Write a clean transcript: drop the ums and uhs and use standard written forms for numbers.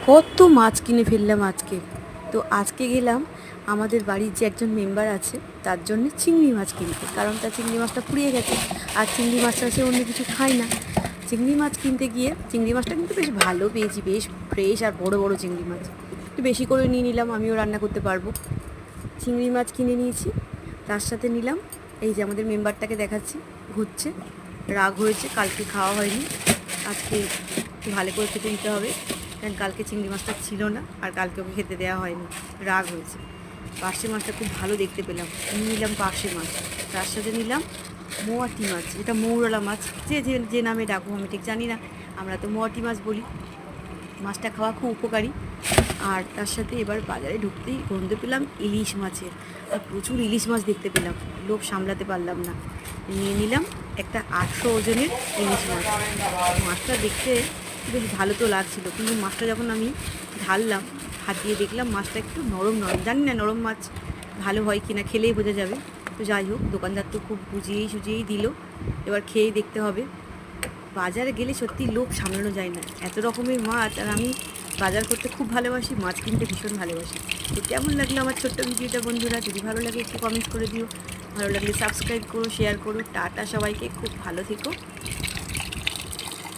কত মাছ কিনে ফেললাম আজকে। তো আজকে গেলাম আমাদের বাড়ির যে একজন মেম্বার আছে তার জন্য চিংড়ি মাছ কিনতে, কারণ তার চিংড়ি মাছটা পুড়িয়ে গেছে আর চিংড়ি মাছটা সে অন্য কিছু খায় না। চিংড়ি মাছ কিনতে গিয়ে চিংড়ি মাছটা কিন্তু বেশ ভালো পেয়েছি, বেশ ফ্রেশ আর বড় বড় চিংড়ি মাছ। একটু বেশি করে নিয়ে নিলাম, আমিও রান্না করতে পারবো। চিংড়ি মাছ কিনে নিয়েছি, তার সাথে নিলাম এই যে আমাদের মেম্বারটাকে দেখাচ্ছি, ঘুরছে, রাগ হয়েছে, কালকে খাওয়া হয়নি, আজকে ভালো করে খেতে দিতে হবে, কারণ কালকে চিংড়ি মাছটা ছিল না আর কালকে ওকে খেতে দেওয়া হয়নি, রাগ হয়েছে। পার্শে মাছটা খুব ভালো দেখতে পেলাম, নিয়ে নিলাম পার্শে মাছ। তার সাথে নিলাম মোয়াটি মাছ, যেটা মৌরলা মাছ, যে যে যে নামে ডাকবো আমি ঠিক জানি না, আমরা তো মোয়াটি মাছ বলি। মাছটা খাওয়া খুব উপকারী। আর তার সাথে এবার বাজারে ঢুকতেই গন্ধ পেলাম ইলিশ মাছের, আর প্রচুর ইলিশ মাছ দেখতে পেলাম, লোভ সামলাতে পারলাম না, নিয়ে নিলাম একটা 800 ওজনের ইলিশ মাছ। মাছটা দেখতে বেশ ভালো তো লাগছিল, কিন্তু মাছটা যখন আমি ঢাললাম হাত দিয়ে দেখলাম মাছটা একটু নরম নরম, জানি না নরম মাছ ভালো হয় কি না, খেলেই বোঝা যাবে। তো যাই হোক, দোকানদার তো খুব বুঝিয়েই সুঝিয়েই দিল, এবার খেয়েই দেখতে হবে। বাজারে গেলে সত্যি লোভ সামলানো যায় না, এত রকমের মাছ, আর আমি বাজার করতে খুব ভালোবাসি, মাছ কিনতে ভীষণ ভালোবাসি। তো কেমন লাগলো আমার ছোট্ট ভিডিওটা বন্ধুরা? যদি ভালো লাগে একটু কমেন্ট করে দিও, ভালো লাগলে সাবস্ক্রাইব করো, শেয়ার করো। টাটা সবাইকে, খুব ভালো থেকো।